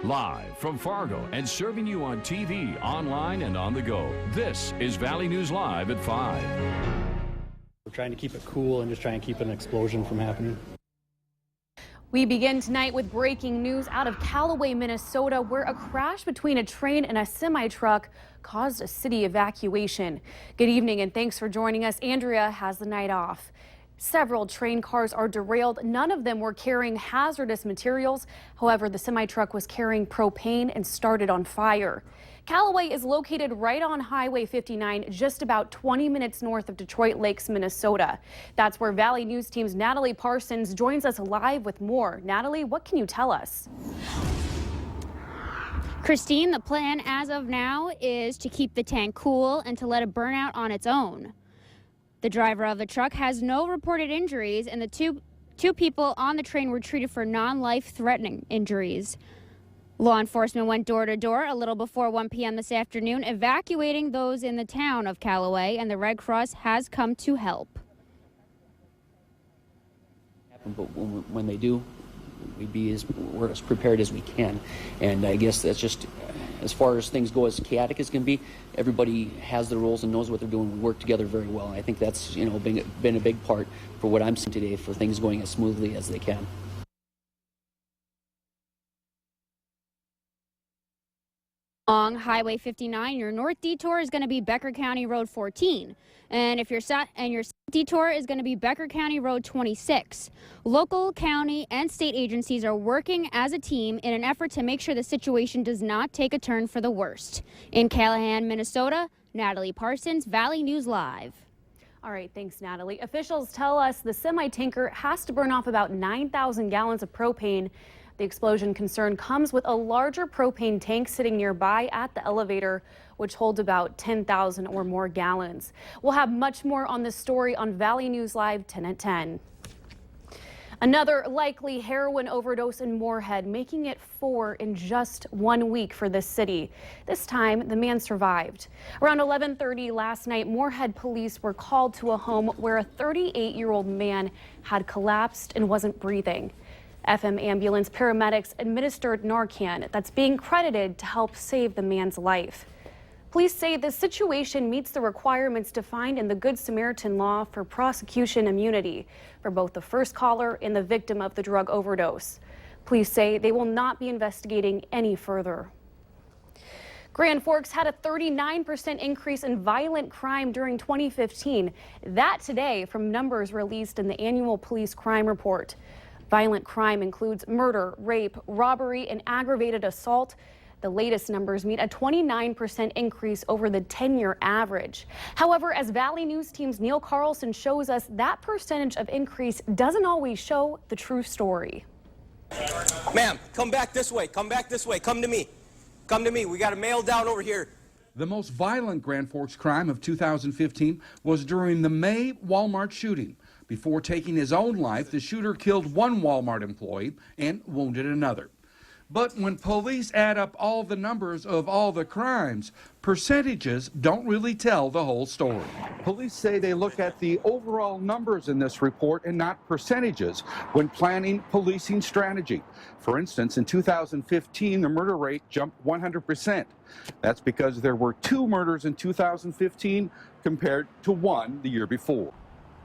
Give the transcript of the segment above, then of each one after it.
Live from Fargo and serving you on TV, online, and on the go. This is Valley News Live at 5. We're trying to keep it cool and just trying to keep an explosion from happening. We begin tonight with breaking news out of Callaway, Minnesota, where a crash between a train and a semi-truck caused a city evacuation. Good evening and thanks for joining us. Andrea has the night off. Several train cars are derailed. None of them were carrying hazardous materials. However, the semi-truck was carrying propane and started on fire. Callaway is located right on Highway 59, just about 20 minutes north of Detroit Lakes, Minnesota. That's where Valley News Team's Natalie Parsons joins us live with more. Natalie, what can you tell us? Christine, the plan as of now is to keep the tank cool and to let it burn out on its own. The driver of the truck has no reported injuries, and the two people on the train were treated for non-life-threatening injuries. Law enforcement went door to door a little before 1 p.m. this afternoon, evacuating those in the town of Callaway, and the Red Cross has come to help. But when they do, we're as prepared as we can, and I guess that's just as far as things go as chaotic as can be. Everybody has their roles and knows what they're doing. We work together very well, and I think that's been a big part for what I'm seeing today, for things going as smoothly as they can. Along Highway 59, your north detour is going to be Becker County Road 14, and your south detour is going to be Becker County Road 26. Local, county, and state agencies are working as a team in an effort to make sure the situation does not take a turn for the worst. In Callahan, Minnesota, Natalie Parsons, Valley News Live. All right, thanks, Natalie. Officials tell us the semi-tanker has to burn off about 9,000 gallons of propane. The explosion concern comes with a larger propane tank sitting nearby at the elevator, which holds about 10,000 or more gallons. We'll have much more on this story on Valley News Live 10 at 10. Another likely heroin overdose in Moorhead, making it 4 in just 1 week for this city. This time, the man survived. Around 11:30 last night, Moorhead police were called to a home where a 38-year-old man had collapsed and wasn't breathing. FM ambulance paramedics administered Narcan that's being credited to help save the man's life. Police say the situation meets the requirements defined in the Good Samaritan law for prosecution immunity for both the first caller and the victim of the drug overdose. Police say they will not be investigating any further. Grand Forks had a 39% increase in violent crime during 2015. That today from numbers released in the annual police crime report. Violent crime includes murder, rape, robbery, and aggravated assault. The latest numbers meet a 29% increase over the 10-year average. However, as Valley News Team's Neil Carlson shows us, that percentage of increase doesn't always show the true story. Ma'am, come back this way. Come back this way. Come to me. Come to me. We got a male down over here. The most violent Grand Forks crime of 2015 was during the May Walmart shooting. Before taking his own life, the shooter killed one Walmart employee and wounded another. But when police add up all the numbers of all the crimes, percentages don't really tell the whole story. Police say they look at the overall numbers in this report and not percentages when planning policing strategy. For instance, in 2015, the murder rate jumped 100%. That's because there were 2 murders in 2015 compared to 1 the year before.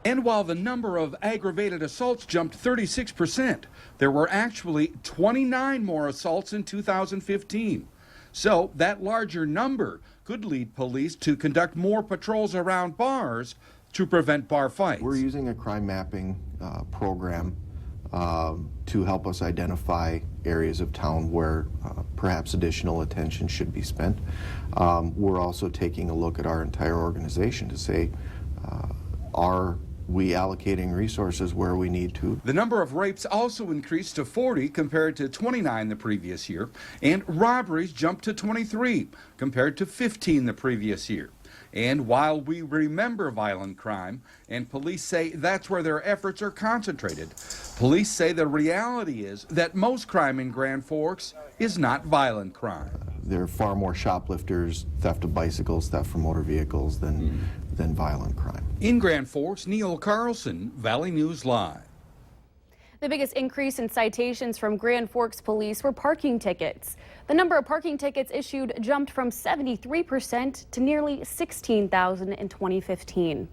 And while the number of aggravated assaults jumped 36%, there were actually 29 more assaults in 2015. So that larger number could lead police to conduct more patrols around bars to prevent bar fights. We're using a crime mapping program to help us identify areas of town where perhaps additional attention should be spent. We're also taking a look at our entire organization to say, are we allocating resources where we need to? The number of rapes also increased to 40 compared to 29 the previous year, and robberies jumped to 23 compared to 15 the previous year. And while we remember violent crime, and police say that's where their efforts are concentrated, police say the reality is that most crime in Grand Forks is not violent crime. There are far more shoplifters, theft of bicycles, theft from motor vehicles than violent crime. In Grand Forks, Neil Carlson, Valley News Live. The biggest increase in citations from Grand Forks police were parking tickets. The number of parking tickets issued jumped from 73% to nearly 16,000 in 2015.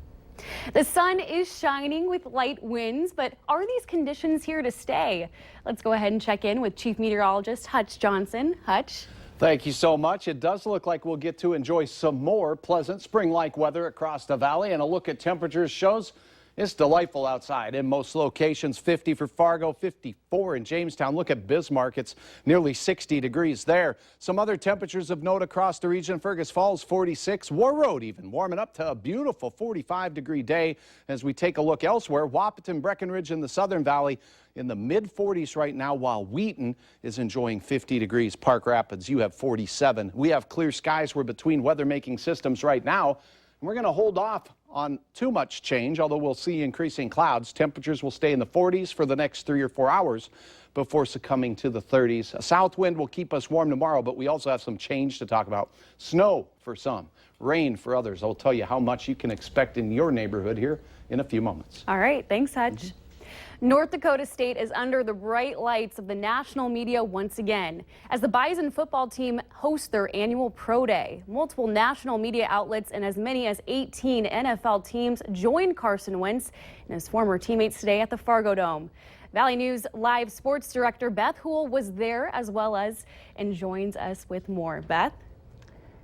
The sun is shining with light winds, but are these conditions here to stay? Let's go ahead and check in with Chief Meteorologist Hutch Johnson. Hutch. Thank you so much. It does look like we'll get to enjoy some more pleasant spring-like weather across the valley, and a look at temperatures shows it's delightful outside in most locations. 50 for Fargo, 54 in Jamestown. Look at Bismarck. It's nearly 60 degrees there. Some other temperatures of note across the region. Fergus Falls, 46. War Road even warming up to a beautiful 45-degree day. As we take a look elsewhere, Wahpeton, Breckenridge in the Southern Valley in the mid-40s right now, while Wheaton is enjoying 50 degrees. Park Rapids, you have 47. We have clear skies. We're between weather-making systems right now. We're going to hold off on too much change, although we'll see increasing clouds. Temperatures will stay in the 40s for the next 3 or 4 hours before succumbing to the 30s. A south wind will keep us warm tomorrow, but we also have some change to talk about. Snow for some, rain for others. I'll tell you how much you can expect in your neighborhood here in a few moments. All right, thanks, Hutch. North Dakota State is under the bright lights of the national media once again as the Bison football team hosts their annual Pro Day. Multiple national media outlets and as many as 18 NFL teams joined Carson Wentz and his former teammates today at the Fargo Dome. Valley News Live sports director Beth Houle was there as well as and joins us with more. Beth?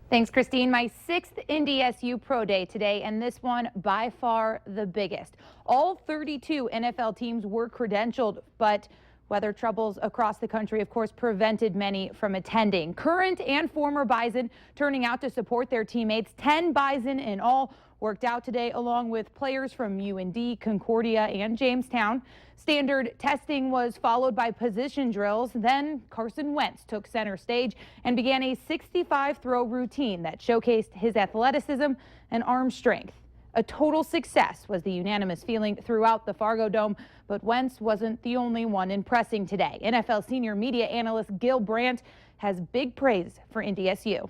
Thanks, Christine. My 6th NDSU Pro Day today, and this one by far the biggest. All 32 NFL teams were credentialed, but weather troubles across the country, of course, prevented many from attending. Current and former Bison turning out to support their teammates. 10 Bison in all worked out today, along with players from UND, Concordia, and Jamestown. Standard testing was followed by position drills. Then Carson Wentz took center stage and began a 65-throw routine that showcased his athleticism and arm strength. A total success was the unanimous feeling throughout the Fargo Dome, but Wentz wasn't the only one impressing today. NFL senior media analyst Gil Brandt has big praise for NDSU.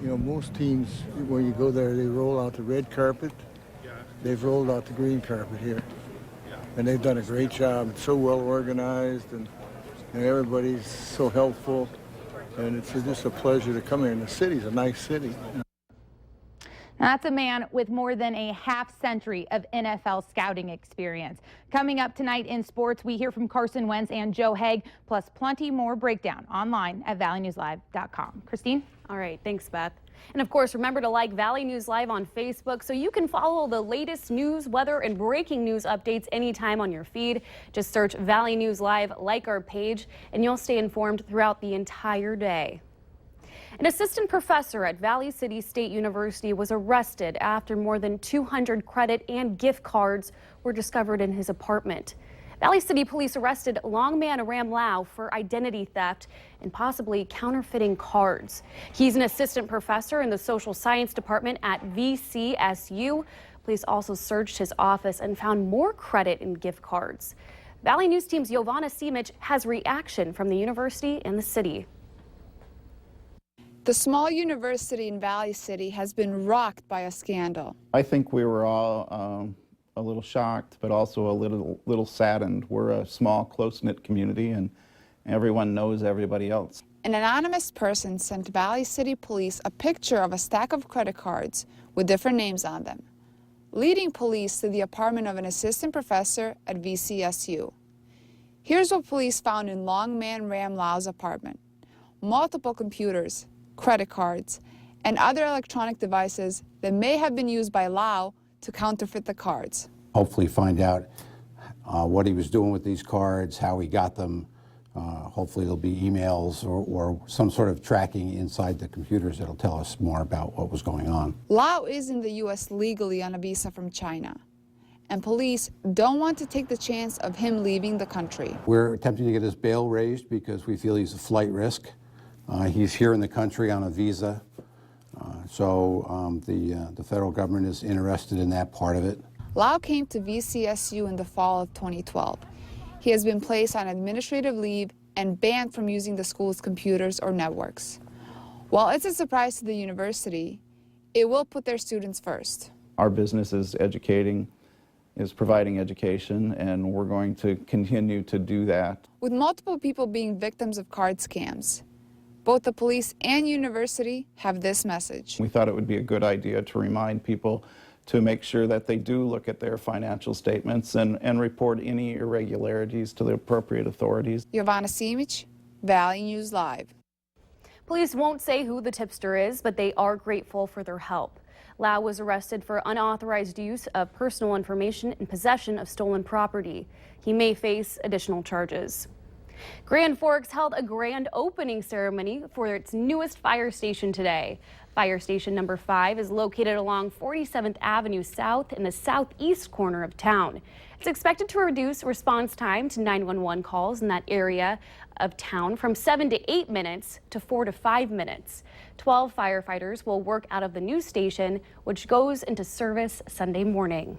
You know, most teams, when you go there, they roll out the red carpet. They've rolled out the green carpet here. And they've done a great job. It's so well organized, and everybody's so helpful. And it's just a pleasure to come here. And the city's a nice city. Now, that's a man with more than a half-century of NFL scouting experience. Coming up tonight in sports, we hear from Carson Wentz and Joe Haig, plus plenty more breakdown online at valleynewslive.com. Christine? All right, thanks, Beth. And of course, remember to like Valley News Live on Facebook so you can follow the latest news, weather, and breaking news updates anytime on your feed. Just search Valley News Live, like our page, and you'll stay informed throughout the entire day. An assistant professor at Valley City State University was arrested after more than 200 credit and gift cards were discovered in his apartment. Valley City Police arrested Longman Ram Lau for identity theft and possibly counterfeiting cards. He's an assistant professor in the social science department at VCSU. Police also searched his office and found more credit and gift cards. Valley News Team's Giovanna Simic has reaction from the university and the city. The small university in Valley City has been rocked by a scandal. I think we were all a little shocked, but also a little saddened. We're a small, close-knit community, and everyone knows everybody else. An anonymous person sent Valley City Police a picture of a stack of credit cards with different names on them, leading police to the apartment of an assistant professor at VCSU. Here's what police found in Longman Ram Lau's apartment: multiple computers, credit cards, and other electronic devices that may have been used by Lau to counterfeit the cards. Hopefully find out what he was doing with these cards, how he got them. Hopefully there'll be emails or some sort of tracking inside the computers that'll tell us more about what was going on. Lau is in the U.S. legally on a visa from China, and police don't want to take the chance of him leaving the country. We're attempting to get his bail raised because we feel he's a flight risk. He's here in the country on a visa. So the federal government is interested in that part of it. Lau came to VCSU in the fall of 2012. He has been placed on administrative leave and banned from using the school's computers or networks. While it's a surprise to the university, it will put their students first. Our business is educating is providing education, and we're going to continue to do that. With multiple people being victims of card scams, both the police and university have this message. We thought it would be a good idea to remind people to make sure that they do look at their financial statements and report any irregularities to the appropriate authorities. Giovanna Simic, Valley News Live. Police won't say who the tipster is, but they are grateful for their help. Lau was arrested for unauthorized use of personal information and possession of stolen property. He may face additional charges. Grand Forks held a grand opening ceremony for its newest fire station today. Fire station number 5 is located along 47th Avenue South in the southeast corner of town. It's expected to reduce response time to 911 calls in that area of town from 7 to 8 minutes to 4 to 5 minutes. 12 firefighters will work out of the new station, which goes into service Sunday morning.